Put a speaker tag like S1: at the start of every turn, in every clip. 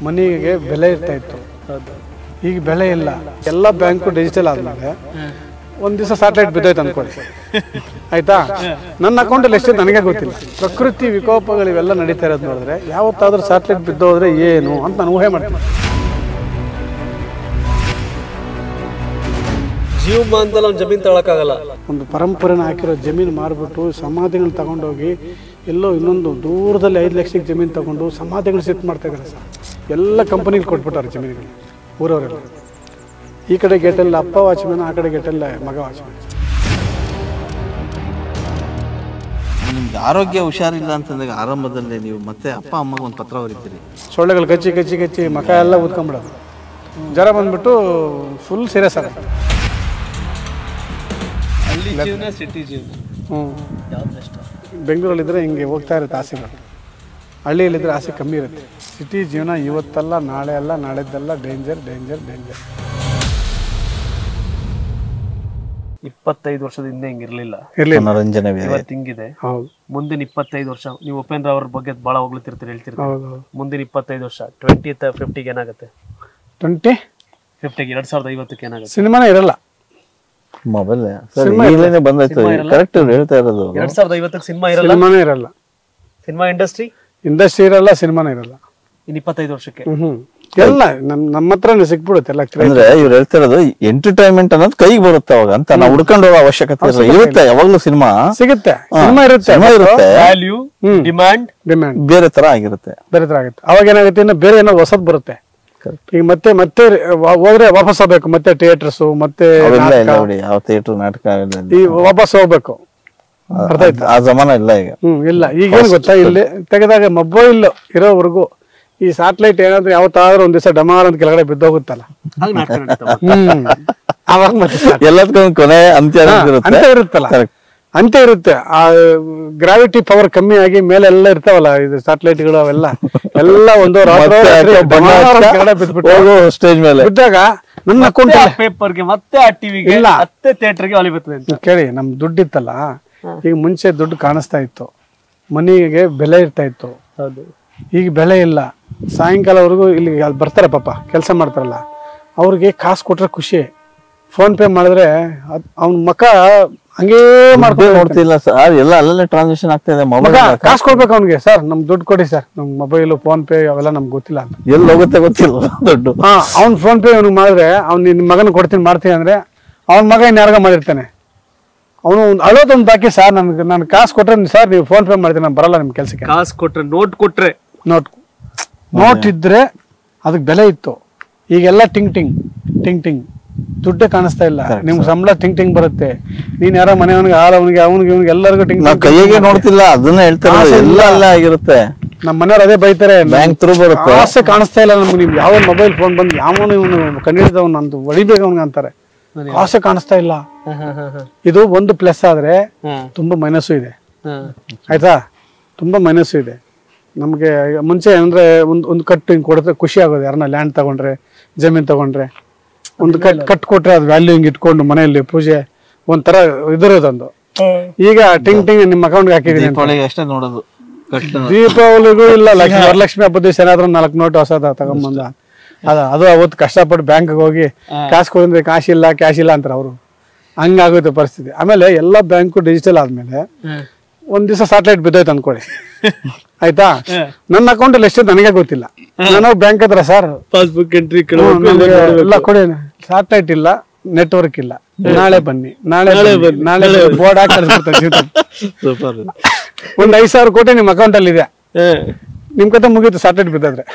S1: ಮನಿಗೆ ಬೆಲೆ ಇರ್ತಾ ಇತ್ತು, ಈಗ ಬೆಲೆ ಇಲ್ಲ. ಎಲ್ಲ ಬ್ಯಾಂಕು ಡಿಜಿಟಲ್ ಆದ್ಮೇಲೆ ಒಂದು ದಿವಸ ಸ್ಯಾಟಲೈಟ್ ಬಿದ್ದೋಯ್ತು ಅಂದ್ಕೊಳ್ಳಿ, ಆಯ್ತಾ? ನನ್ನ ಅಕೌಂಟಲ್ಲಿ ಎಷ್ಟಿದೆ ನನಗೆ ಗೊತ್ತಿಲ್ಲ. ಪ್ರಕೃತಿ ವಿಕೋಪಗಳು ಇವೆಲ್ಲ ನಡೀತಾ ಇರೋದು ನೋಡಿದ್ರೆ ಯಾವತ್ತಾದ್ರೂ ಸ್ಯಾಟಲೈಟ್ ಬಿದ್ದೋದ್ರೆ ಏನು ಅಂತ ನಾನು ಊಹೆ ಮಾಡ್ತೀನಿ.
S2: ಜೀವಮಾನದಲ್ಲಿ ಒಂದು ಜಮೀನು ತಗೊಳಕ್ಕಾಗಲ್ಲ.
S1: ಒಂದು ಪರಂಪರೆನ ಹಾಕಿರೋ ಜಮೀನು ಮಾರ್ಬಿಟ್ಟು ಸಮಾಧಿಗಳನ್ನ ತಗೊಂಡೋಗಿ ಎಲ್ಲೋ ಇನ್ನೊಂದು ದೂರದಲ್ಲಿ 5 ಲಕ್ಷಕ್ಕೆ ಜಮೀನು ತಗೊಂಡು ಸಮಾಧಿಗಳು ಸೆಟ್ ಮಾಡ್ತಾ ಇದ್ದಾರೆ ಸರ್. ಎಲ್ಲ ಕಂಪನಿಗಳು ಕೊಟ್ಬಿಟ್ಟಾರೆ ಜಮೀನುಗಳು ಊರವರೆಲ್ಲ. ಈ ಕಡೆ ಗೇಟಲ್ಲಿ ಅಪ್ಪ ವಾಚ್ಮ್ಯಾನ್, ಆ ಕಡೆ ಗೇಟಲ್ಲಿ ಮಗ ವಾಚ್ಮ್ಯಾನ್.
S3: ನಿಮ್ಗೆ ಆರೋಗ್ಯ ಹುಷಾರಿಲ್ಲ ಅಂತಂದಾಗ ಆರಂಭದಲ್ಲಿ ನೀವು ಮತ್ತೆ ಅಪ್ಪ ಅಮ್ಮಗೆ ಒಂದು ಪತ್ರ ಬರೀತೀರಿ.
S1: ಸೊಳ್ಳೆಗಳು ಕಚ್ಚಿ ಕಚ್ಚಿ ಕಚ್ಚಿ ಮಕ ಎಲ್ಲ ಊದ್ಕೊಂಡ್ಬಿಡೋದು, ಜ್ವರ ಬಂದ್ಬಿಟ್ಟು ಫುಲ್ ಸೀರಿಯಸ್ ಆಗುತ್ತೆ.
S2: ಹಳ್ಳಿ ಜೀವನ ಸಿಟಿ ಜೀವನ ಯಾವ್ದು ಬೆಸ್ಟ್?
S1: ಬೆಂಗಳೂರಲ್ಲಿದ್ದರೆ ಹಿಂಗೆ ಹೋಗ್ತಾ ಇರುತ್ತೆ ಆಸೆಗಳು, ಹಳ್ಳಿಯಲ್ಲಿದ್ದರೆ ಆಸೆ ಕಮ್ಮಿ ಇರುತ್ತೆ. ಸಿಟಿ ಜೀವನ ಇವತ್ತಲ್ಲ ನಾಳೆ ಅಲ್ಲ ನಾಳೆದ್ದಲ್ಲ, ಡೇಂಜರ್ ಡೇಂಜರ್ ಡೇಂಜರ್.
S2: 25 ವರ್ಷದ ಹಿಂದೆ ಹಿಂಗಿರ್ಲಿಲ್ಲ,
S3: ಮನೋರಂಜನೆ
S2: ಇವತ್ತು ಹಿಂಗಿದೆ. ಮುಂದಿನ 25 ವರ್ಷ ನೀವು ಉಪೇಂದ್ರ ಅವ್ರ ಬಗ್ಗೆ ಬಹಳ ಹೋಗ್ಲಿರ್ತೀರಿ, ಹೇಳ್ತಿರ್ತೀರಿ. ಮುಂದಿನ 25 ವರ್ಷ 2050 ಏನಾಗುತ್ತೆ? 2050 2050 ಏನಾಗುತ್ತೆ?
S1: ಸಿನಿಮಾನೇ ಇರಲ್ಲ,
S3: ಮೊಬೈಲ್ ಬಂದಾಯ್ತು. ಕರೆಕ್ಟ್ ಹೇಳ್ತಾ ಇರೋದು.
S2: 2050 ಸಿನಿಮಾನೇ ಇರಲ್ಲ. ಸಿನಿಮಾ ಇಂಡಸ್ಟ್ರಿ
S1: ಇರಲ್ಲ, ಸಿನಿಮಾನೇ ಇರಲ್ಲ.
S2: ಇನ್ನು 25 ವರ್ಷಕ್ಕೆ
S1: ಎಲ್ಲ ನಮ್ಮ ಹತ್ರನೇ ಸಿಕ್ಬಿಡುತ್ತೆ ಎಲ್ಲ.
S3: ಅಂದ್ರೆ ಇವ್ರು ಹೇಳ್ತಾ ಇರೋದು ಎಂಟರ್ಟೈನ್ಮೆಂಟ್ ಅನ್ನೋದು ಕೈಗೆ ಬರುತ್ತೆ ಅವಾಗ ಅಂತ ನಾವು ಹುಡ್ಕೊಂಡು ಹೋಗೋ ಅವಶ್ಯಕತೆ ಇರುತ್ತೆ. ಯಾವಾಗ್ಲೂ ಸಿನಿಮಾ
S1: ಸಿಗುತ್ತೆ, ಸಿನಿಮಾ ಇರುತ್ತೆ,
S2: ವ್ಯಾಲ್ಯೂ ಡಿಮ್ಯಾಂಡ್
S3: ಬೇರೆ ತರ ಆಗಿರುತ್ತೆ,
S1: ಬೇರೆ ತರ ಆಗುತ್ತೆ. ಅವಾಗ ಏನಾಗುತ್ತೆ, ಇನ್ನು ಬೇರೆ ಏನೋ ಹೊಸದ್ ಬರುತ್ತೆ. ಈಗ ಮತ್ತೆ ಹೋದ್ರೆ ವಾಪಸ್ ಹೋಗ್ಬೇಕು, ಮತ್ತೆ ಥಿಯೇಟರ್ಸ್ ಮತ್ತೆ
S3: ಥಿಯೇಟರ್ ನಾಟಕ
S1: ವಾಪಸ್ ಹೋಗ್ಬೇಕು.
S3: ಆ ಜಮಾನ ಇಲ್ಲ ಈಗ.
S1: ಇಲ್ಲ. ಈಗ ಏನ್ ಗೊತ್ತಾ, ಇಲ್ಲಿ ತೆಗೆದಾಗ ಮೊಬೈಲ್ ಇರೋವರೆಗೂ ಈ ಸ್ಯಾಟಲೈಟ್ ಏನಾದ್ರು ಯಾವತ್ತಾದ್ರೂ ಒಂದ್ ದಿವಸ ಡಮಾರ್ ಅಂತ ಕೆಳಗಡೆ ಬಿದ್ದೋಗುತ್ತಲ್ಲ, ಅವಾಗ ಮತ್ತೆ
S3: ಎಲ್ಲದಕ್ಕೂ ಕೊನೆ ಅಂತ್ಯ
S1: ಇರುತ್ತಲ್ಲ, ಅಂತ್ಯ ಇರುತ್ತೆ. ಆ ಗ್ರಾವಿಟಿ ಪವರ್ ಕಮ್ಮಿ ಆಗಿ ಮೇಲೆ ಎಲ್ಲ ಇರ್ತಾವಲ್ಲ ಇದು ಸ್ಯಾಟಲೈಟ್ಗಳು, ಅವೆಲ್ಲ ಎಲ್ಲ ಒಂದು
S3: ಸ್ಟೇಜ್ ಮೇಲೆ
S1: ಬಿದ್ದಾಗ ನನ್ನ ಅಕೌಂಟ್
S2: ಪೇಪರ್ಗೆ ಮತ್ತೆ ಟಿವಿಗೆ ಮತ್ತೆ ಥಿಯೇಟರ್ಗೆ ಹೊಲಿ ಬರ್ತದೆ ಅಂತ
S1: ಕೇಳಿ. ನಮ್ ದುಡ್ಡಿತ್ತಲ್ಲ, ಈಗ ಮುಂಚೆ ದುಡ್ಡು ಕಾಣಿಸ್ತಾ ಇತ್ತು, ಮನಿಗೆ ಬೆಲೆ ಇರ್ತಾ ಇತ್ತು, ಈಗ ಬೆಲೆ ಇಲ್ಲ. ಸಾಯಂಕಾಲವರೆಗೂ ಇಲ್ಲಿ ಬರ್ತಾರೆ ಪಾಪ, ಕೆಲಸ ಮಾಡ್ತಾರಲ್ಲ, ಅವ್ರಿಗೆ ಕಾಸು ಕೊಟ್ರೆ ಖುಷಿ. ಫೋನ್ ಪೇ ಮಾಡಿದ್ರೆ ಅವ್ನ ಮಕ ಹಂಗೇ ಮಾಡ್ಕೊಂಡು
S3: ನೋಡ್ತಿಲ್ಲ ಸರ್, ಎಲ್ಲ ಅಲ್ಲೇ ಟ್ರಾನ್ಸಾಕ್ಷನ್ ಆಗ್ತಾ ಇದೆ.
S1: ಕಾಸು ಕೊಡ್ಬೇಕು ಅವ್ನಿಗೆ, ಸರ್ ನಮ್ ದುಡ್ಡು ಕೊಡಿ ಸರ್, ನಮ್ ಮೊಬೈಲ್ ಫೋನ್ ಪೇ ಅವೆಲ್ಲ ನಮ್ಗೆ ಗೊತ್ತಿಲ್ಲ ಅಂತ.
S3: ಎಲ್ಲಿ ಹೋಗುತ್ತೆ ಗೊತ್ತಿಲ್ಲ ದುಡ್ಡು.
S1: ಅವ್ನ್ ಫೋನ್ ಪೇ ಅವ್ನಿಗೆ ಮಾಡಿದ್ರೆ, ಅವ್ನು ನಿನ್ ಮಗನ ಕೊಡ್ತೀನಿ ಮಾಡ್ತೀನಿ ಅಂದ್ರೆ ಅವ್ನ ಮಗ ಇನ್ಯಾರ್ಗ ಮಾಡಿರ್ತಾನೆ. ಅವನು ಅಳೋದೊಂದು ಬಾಕಿ, ಸರ್ ನನ್ ಕಾಸು ಕೊಟ್ರೆ ಸರ್ ನೀವು ಫೋನ್ ಪೇ ಮಾಡ್ತೀನಿ, ನಾನು ಬರಲ್ಲ ನಿಮ್ ಕೆಲ್ಸಕ್ಕೆ.
S2: ಕಾಸು ಕೊಟ್ರೆ
S1: ನೋಟ್ ಇದ್ರೆ ಅದಕ್ಕೆ ಬೆಲೆ ಇತ್ತು. ಈಗೆಲ್ಲ ಟಿಂಗ್ ಟಿಂಗ್ ದುಡ್ಡೇ ಕಾಣಿಸ್ತಾ ಇಲ್ಲ. ನಿಮ್ಗೆ ಸಂಬಳ ಟಿಂಗ್ ಬರುತ್ತೆ. ನೀನ್ ಯಾರ ಮನೆಯವನಿಗೆ ಅವನಿಗೆ ಅವ್ನಿಗೆ ಎಲ್ಲರಿಗೂ ಟಿಂಗ್
S3: ಕೈಗೆ ನೋಡ್ತಿಲ್ಲ, ಅದನ್ನ ಹೇಳ್ತಾರೆ. ಎಲ್ಲ ಆಗಿರುತ್ತೆ.
S1: ನಮ್ಮ ಮನೆಯವ್ರು ಅದೇ ಬೈತಾರೆ,
S3: ಬ್ಯಾಂಕ್ ಥ್ರೂ ಬರುತ್ತೆ,
S1: ಆಸೆ ಕಾಣಿಸ್ತಾ ಇಲ್ಲ ನಮ್ಗೆ. ನಿಮ್ಗೆ ಯಾವ ಮೊಬೈಲ್ ಫೋನ್ ಬಂದು ಯಾವನು ಇವನು ಕಂಡಿಡಿದವ್ ನಂದು ಹೊಡಿಬೇಕು ಅವ್ನಿಗೆ ಅಂತಾರೆ. ಆಸೆ ಕಾಣಿಸ್ತಾ ಇಲ್ಲ. ಇದು ಒಂದು ಪ್ಲಸ್ ಆದ್ರೆ ತುಂಬಾ ಮೈನಸ್ಸು ಇದೆ, ಆಯ್ತಾ? ತುಂಬಾ ಮೈನಸ್ಸು ಇದೆ. ನಮ್ಗೆ ಮುಂಚೆ ಅಂದ್ರೆ ಒಂದು ಕಟ್ಟು ಹಿಂಗ್ ಕೊಡಿದ್ರೆ ಖುಷಿ ಆಗೋದು. ಯಾರನ್ನ ಲ್ಯಾಂಡ್ ತಗೊಂಡ್ರೆ, ಜಮೀನ್ ತಗೊಂಡ್ರೆ, ಒಂದು ಕಟ್ ಕೊಟ್ರೆ ಅದು ವ್ಯಾಲ್ಯೂ ಹಿಂಗ್ ಇಟ್ಕೊಂಡು ಮನೆಯಲ್ಲಿ ಪೂಜೆ ಒಂಥರ ಇದಿರೋದೊಂದು. ಈಗ ಟಿಂಗ್ ನಿಮ್ಮ ಅಕೌಂಟ್ಗೆ ಹಾಕಿದೀನಿ
S3: ಅಷ್ಟೇ ನೋಡೋದು.
S1: ದೀಪಾವಳಿಗೂ ಇಲ್ಲ, ವರಲಕ್ಷ್ಮಿ ಹಬ್ಬದ ದಿವಸ ಏನಾದ್ರು 4 ನೋಟ್ ಹೊಸದ ತಗೊಂಬಂದ ಅದು ಅವತ್ತು ಕಷ್ಟಪಟ್ಟು ಬ್ಯಾಂಕ್ಗೆ ಹೋಗಿ ಕಾಸು ಕೊಡಿದ್ರೆ ಕ್ಯಾಶ್ ಇಲ್ಲ ಅಂತಾರೆ ಅವರು. ಹಂಗಾಗುತ್ತೆ ಪರಿಸ್ಥಿತಿ. ಆಮೇಲೆ ಎಲ್ಲ ಬ್ಯಾಂಕು ಡಿಜಿಟಲ್ ಆದ್ಮೇಲೆ ಒಂದ್ ದಿವಸ ಸ್ಯಾಟಲೈಟ್ ಬಿದ್ದೋಯ್ತು ಅಂದ್ಕೊಳ್ಳಿ, ಆಯ್ತಾ? ನನ್ನ ಅಕೌಂಟಲ್ಲಿ ಎಷ್ಟಿದೆ ನನಗೆ ಗೊತ್ತಿಲ್ಲ. ನಾನು ಬ್ಯಾಂಕ್ ಹತ್ರ ಸರ್
S2: ಪಾಸ್ಬುಕ್ ಎಂಟ್ರಿ
S1: ಎಲ್ಲ ಕೊಡಿ, ಸ್ಯಾಟಲೈಟ್ ಇಲ್ಲ, ನೆಟ್ವರ್ಕ್ ಇಲ್ಲ, ನಾಳೆ ಬನ್ನಿ ಬೋರ್ಡ್ ಹಾಕಿ ಒಂದ್ 5,000 ಕೋಟಿ ನಿಮ್ ಅಕೌಂಟ್ ಅಲ್ಲಿ ಇದೆ, ನಿಮ್ ಕತೆ ಮುಗೀತು ಸ್ಯಾಟಲೈಟ್ ಬಿದ್ದಾದ್ರೆ.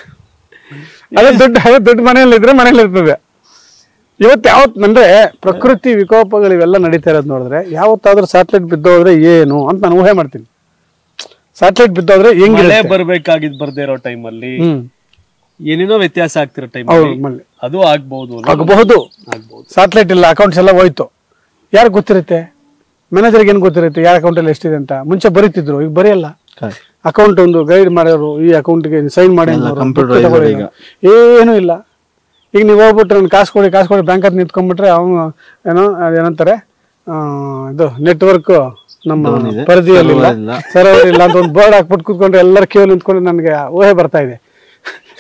S1: ಅದೇ ದುಡ್ಡು ಮನೆಯಲ್ಲಿ ಇದ್ರೆ ಮನೇಲಿ ಇರ್ತದೆ. ಯಾವತ್ತಂದ್ರೆ ಪ್ರಕೃತಿ ವಿಕೋಪಗಳು ಇವೆಲ್ಲ ನಡೀತಾ ಇರೋದು ನೋಡಿದ್ರೆ ಯಾವತ್ತಾದ್ರೂ ಸ್ಯಾಟಲೈಟ್ ಬಿದ್ದೋದ್ರೆ ಏನು ಅಂತ ನಾನು ಊಹೆ ಮಾಡ್ತೀನಿ. ಸ್ಯಾಟಲೈಟ್ ಬಿದ್ದೋದ್ರೆ ಹೆಂಗೆ
S2: ಬರ್ಬೇಕಾಗಿದ್ ಬರ್ದೇ ಇರೋ ಟೈಮಲ್ಲಿ ಏನೇನೋ ವ್ಯತ್ಯಾಸ ಆಗ್ತಿರೋ ಟೈಮ್ ಅದು ಆಗಬಹುದು.
S1: ಸ್ಯಾಟಲೈಟ್ ಇಲ್ಲ, ಅಕೌಂಟ್ಸ್ ಎಲ್ಲ ಹೋಯ್ತು. ಯಾರು ಗೊತ್ತಿರುತ್ತೆ? ಮ್ಯಾನೇಜರ್ಗೆ ಏನ್ ಗೊತ್ತಿರುತ್ತೆ ಯಾರ ಅಕೌಂಟ್ ಅಲ್ಲಿ ಎಷ್ಟಿದೆ ಅಂತ? ಮುಂಚೆ ಬರೀತಿದ್ರು, ಈಗ ಬರೆಯಲ್ಲ. ಅಕೌಂಟ್ ಒಂದು ಗೈಡ್ ಮಾಡೋರು, ಈ ಅಕೌಂಟ್ಗೆ ಸೈನ್ ಮಾಡಿ ಏನು ಇಲ್ಲ. ಈಗ ನೀವು ಹೋಗ್ಬಿಟ್ರೆ ನನ್ ಕಾಸು ಕೊಡಿ ಬ್ಯಾಂಕ್ ಹತ್ರ ನಿಂತ್ಕೊಂಡ್ಬಿಟ್ರೆ ಅವನು ಏನಂತಾರೆ, ಇದು ನೆಟ್ವರ್ಕ್ ನಮ್ಮ ಪರಿಧಿಯಲ್ಲಿ ಸರ್ವರ್ ಇಲ್ಲ ಅಂತ ಒಂದು ಬೋರ್ಡ್ ಹಾಕ್ಬಿಟ್ಟು ಕೂತ್ಕೊಂಡ್ರೆ ಎಲ್ಲರ ಕ್ಯೂ ನಿಂತ್ಕೊಂಡು ನನಗೆ ಊಹೆ ಬರ್ತಾ ಇದೆ.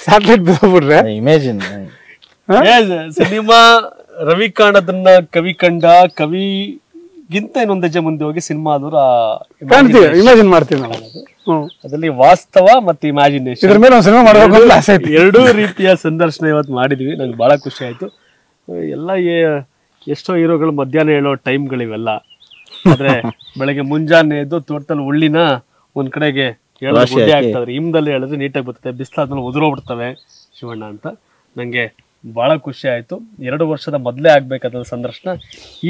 S1: ಸ್ಯಾಟಲೈಟ್ ಬಿದ್ದೋಗ್ಬಿಟ್ರೆ
S3: ಇಮೇಜಿನ್
S2: ಸಿನಿಮಾ ರವಿ ಕಾಣದನ್ನ ಕವಿ ಕಂಡ, ಕವಿಗಿಂತ ಇನ್ನೊಂದ್ ಹೆಜ್ಜೆ ಮುಂದೆ ಹೋಗಿ ಸಿನಿಮಾ ಆದವ್ರು
S1: ಕಾಣ್ತೀವಿ, ಇಮ್ಯಾಜಿನ್ ಮಾಡ್ತೀವಿ ನಾವು.
S2: ಅದರಲ್ಲಿ ವಾಸ್ತವ ಮತ್ತೆ ಇಮ್ಯಾಜಿನೇಷನ್
S1: ಇದ್ರ ಮೇಲೆ ಒಂದು ಸಿನಿಮಾ ಮಾಡಬೇಕು ಅಂತ ಆಸೆ ಐತಿ.
S2: ಎರಡೂ ರೀತಿಯ ಸಂದರ್ಶನ ಇವತ್ತು ಮಾಡಿದ್ವಿ. ನಂಗೆ ಬಹಳ ಖುಷಿ ಆಯ್ತು. ಎಲ್ಲ ಎಷ್ಟೋ ಹೀರೋಗಳು ಮಧ್ಯಾಹ್ನ ಹೇಳೋ ಟೈಮ್ಗಳಿವೆಲ್ಲ, ಆದ್ರೆ ಬೆಳಗ್ಗೆ ಮುಂಜಾನೆ ಎದ್ದು ತೋಟದಲ್ಲಿ ಉಳ್ಳಿನ ಒಂದ್ ಕಡೆಗೆ ಗುಡ್ಡೆ ಆಗ್ತದ್ರೆ, ಹಿಮದಲ್ಲಿ ಹೇಳಿದ್ರೆ ನೀಟಾಗಿ ಬರ್ತದೆ, ಬಿಸಿಲಾದ್ಮೇಲೆ ಉದುರೋಗ್ಬಿಡ್ತವೆ ಶಿವಣ್ಣ ಅಂತ. ನಂಗೆ ಬಹಳ ಖುಷಿ ಆಯ್ತು. 2 ವರ್ಷದ ಮೊದಲೇ ಆಗ್ಬೇಕಾದ ಸಂದರ್ಶನ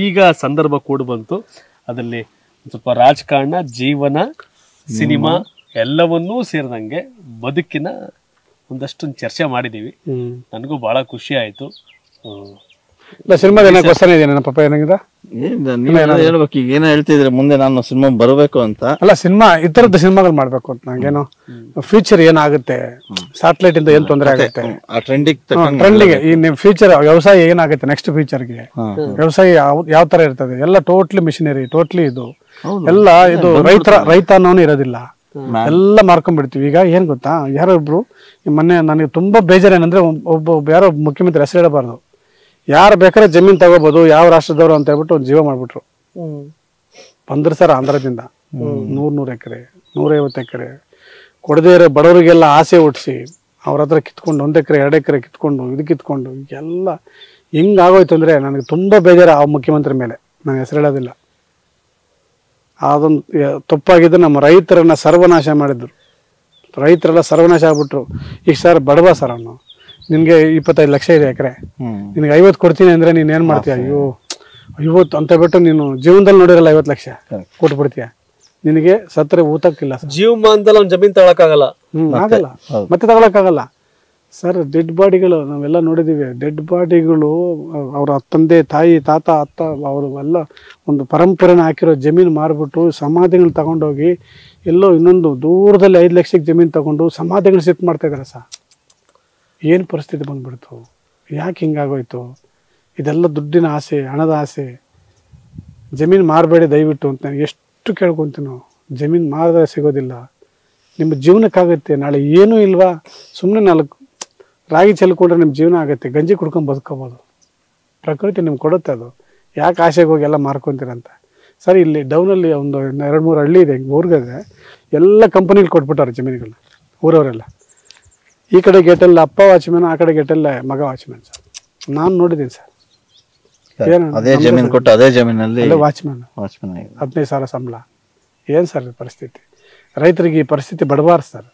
S2: ಈಗ ಸಂದರ್ಭ ಕೂಡ ಬಂತು. ಅದರಲ್ಲಿ ಸ್ವಲ್ಪ ರಾಜಕಾರಣ, ಜೀವನ, ಸಿನಿಮಾ ಎಲ್ಲವನ್ನೂ ಸೇರಿದಂಗೆ ಬದುಕಿನ ಒಂದಷ್ಟು ಚರ್ಚೆ ಮಾಡಿದೀವಿ. ನನಗೂ ಬಹಳ ಖುಷಿ ಆಯ್ತು.
S1: ಸಿನಿಮಾದ ಏನೋ ಕ್ವಶನ್ ಇದೆ ನನ್ನ ಪಾಪ ಏನಾಗಿದೆ
S3: ಹೇಳ್ಬೇಕು. ಈಗ ಏನೋ ಹೇಳ್ತಿದ್ರೆ ಮುಂದೆ ನಾನು ಸಿನಿಮಾ ಬರಬೇಕು ಅಂತ.
S1: ಅಲ್ಲ, ಸಿನಿಮಾ ಈ ತರದ ಸಿನಿಮಾಗಳು ಮಾಡ್ಬೇಕು ಅಂತ ನಂಗೇನೋ. ಫ್ಯೂಚರ್ ಏನಾಗುತ್ತೆ, ಸ್ಯಾಟಲೈಟ್ ಇಂದ ಏನ್ ತೊಂದರೆ ಆಗುತ್ತೆ, ಟ್ರೆಂಡಿಗೆ ಈ ಫ್ಯೂಚರ್ ವ್ಯವಸಾಯ ಏನಾಗುತ್ತೆ, ನೆಕ್ಸ್ಟ್ ಫ್ಯೂಚರ್ಗೆ ವ್ಯವಸಾಯ ಯಾವ ತರ ಇರ್ತದೆ, ಎಲ್ಲ ಟೋಟ್ಲಿ ಮಿಷಿನರಿ, ಟೋಟ್ಲಿ ಇದು ಎಲ್ಲ ಇದು ರೈತ ಅನ್ನೋನು ಇರೋದಿಲ್ಲ, ಎಲ್ಲ ಮಾರ್ಕೊಂಡ್ಬಿಡ್ತೀವಿ. ಈಗ ಏನ್ ಗೊತ್ತಾ, ಯಾರೊಬ್ರು ಮೊನ್ನೆ ನನಗೆ ತುಂಬಾ ಬೇಜಾರೇನಂದ್ರೆ, ಒಬ್ಬ ಯಾರೋ ಮುಖ್ಯಮಂತ್ರಿ ಹೆಸರು ಹೇಳಬಾರ್ದು, ಯಾರು ಬೇಕಾದ್ರೆ ಜಮೀನ್ ತಗೋಬಹುದು, ಯಾವ ರಾಷ್ಟ್ರದವರು ಅಂತ ಹೇಳ್ಬಿಟ್ಟು ಒಂದು ಜೀವ ಮಾಡ್ಬಿಟ್ರು. ಬಂದ್ರು ಸರ್ ಆಂಧ್ರದಿಂದ 100 ಎಕರೆ 150 ಎಕರೆ ಕೊಡದೇ ಇರೋ ಬಡವರಿಗೆಲ್ಲ ಆಸೆ ಹುಟ್ಟಿಸಿ ಅವ್ರ ಹತ್ರ ಕಿತ್ಕೊಂಡು 1 ಎಕರೆ 2 ಎಕರೆ ಕಿತ್ಕೊಂಡು ಇದು ಕಿತ್ಕೊಂಡು ಎಲ್ಲ ಹಿಂಗಾಗೋಯ್ತು ಅಂದ್ರೆ ನನಗೆ ತುಂಬಾ ಬೇಜಾರ ಆ ಮುಖ್ಯಮಂತ್ರಿ ಮೇಲೆ. ನಾನು ಹೆಸರು ಹೇಳೋದಿಲ್ಲ. ಅದೊಂದು ತಪ್ಪಾಗಿದ್ದು, ನಮ್ಮ ರೈತರನ್ನ ಸರ್ವನಾಶ ಮಾಡಿದ್ರು. ರೈತರೆಲ್ಲ ಸರ್ವನಾಶ ಆಗ್ಬಿಟ್ರು. ಈಗ ಸರ್ ಬಡವ ಸರ್ ಅವನು, ನಿನ್ಗೆ 25 ಲಕ್ಷ ಇದೆ ಎಕರೆ, ನಿನ್ಗೆ 50 ಕೊಡ್ತೀನಿ ಅಂದ್ರೆ ನೀನ್ ಏನ್ ಮಾಡ್ತೀಯ? ಅಯ್ಯೋ 50 ಅಂತ ಬಿಟ್ಟು ನೀನು ಜೀವನದಲ್ಲಿ ನೋಡಿರಲ್ಲ 50 ಲಕ್ಷ ಕೊಟ್ಬಿಡ್ತೀಯ. ನಿನಗೆ ಸತ್ರೆ ಊಟಕ್ಕಿಲ್ಲ.
S2: ಜೀವಮಾನದಲ್ಲಿ ಅವ್ನು ಜಮೀನ್ ತಗೊಳಕ್ಕಾಗಲ್ಲ.
S1: ಆಗಲ್ಲ, ಮತ್ತೆ ತಗೊಳಕ್ಕಾಗಲ್ಲ ಸರ್. ಡೆಡ್ ಬಾಡಿಗಳು ನಾವೆಲ್ಲ ನೋಡಿದೀವಿ. ಡೆಡ್ ಬಾಡಿಗಳು ಅವ್ರ ತಂದೆ ತಾಯಿ ತಾತ ಅತ್ತ ಅವರು ಎಲ್ಲ ಒಂದು ಪರಂಪರೆನ ಹಾಕಿರೋ ಜಮೀನು ಮಾರ್ಬಿಟ್ಟು ಸಮಾಧಿಗಳು ತಗೊಂಡೋಗಿ ಎಲ್ಲೋ ಇನ್ನೊಂದು ದೂರದಲ್ಲಿ 5 ಲಕ್ಷಕ್ಕೆ ಜಮೀನು ತಗೊಂಡು ಸಮಾಧಿಗಳು ಶಿಫ್ಟ್ ಮಾಡ್ತಾ ಇದಾರೆ ಸರ್. ಏನು ಪರಿಸ್ಥಿತಿ ಬಂದ್ಬಿಡ್ತು, ಯಾಕೆ ಹಿಂಗಾಗೋಯ್ತು? ಇದೆಲ್ಲ ದುಡ್ಡಿನ ಆಸೆ, ಹಣದ ಆಸೆ. ಜಮೀನು ಮಾರಬೇಡಿ ದಯವಿಟ್ಟು ಅಂತ ಎಷ್ಟು ಕೇಳ್ಕೊಂತೀವಿ ನಾವು. ಜಮೀನು ಮಾರಿದ್ರೆ ಸಿಗೋದಿಲ್ಲ, ನಿಮ್ಮ ಜೀವನಕ್ಕಾಗುತ್ತೆ. ನಾಳೆ ಏನೂ ಇಲ್ವಾ, ಸುಮ್ಮನೆ 4 ರಾಗಿ ಚೆಲ್ಕೊಂಡ್ರೆ ನಿಮ್ಮ ಜೀವನ ಆಗುತ್ತೆ, ಗಂಜಿ ಕುಡ್ಕೊಂಡು ಬದುಕೋಬೋದು. ಪ್ರಕೃತಿ ನಿಮ್ಗೆ ಕೊಡುತ್ತೆ. ಅದು ಯಾಕೆ ಆಸೆಗೆ ಹೋಗಿ ಎಲ್ಲ ಮಾರ್ಕೊತೀರಂತ. ಸರಿ, ಇಲ್ಲಿ ಡೌನಲ್ಲಿ ಒಂದು 2-3 ಹಳ್ಳಿ ಇದೆ, ಊರ್ಗದೆ ಎಲ್ಲ ಕಂಪನಿಗಳು ಕೊಟ್ಬಿಟ್ಟಾರೆ ಜಮೀನುಗಳನ್ನ ಊರವರೆಲ್ಲ. ಈ ಕಡೆ ಗೇಟಲ್ಲಿ ಅಪ್ಪ ವಾಚ್ಮ್ಯಾನ್, ಆ ಕಡೆ ಗೇಟಲ್ಲಿ ಮಗ ವಾಚ್ಮ್ಯಾನ್ ಸರ್. ನಾನು ನೋಡಿದ್ದೀನಿ ಸರ್.
S3: ಅದೇ ಜಮೀನು ಕೊಟ್ಟು ಅದೇ ಜಮೀನಲ್ಲಿ
S1: ವಾಚ್ಮ್ಯಾನ್ 15,000 ಸಂಬಳ. ಏನು ಸರ್ ಪರಿಸ್ಥಿತಿ? ರೈತರಿಗೆ ಈ ಪರಿಸ್ಥಿತಿ ಬಡಬಾರ್ದು ಸರ್.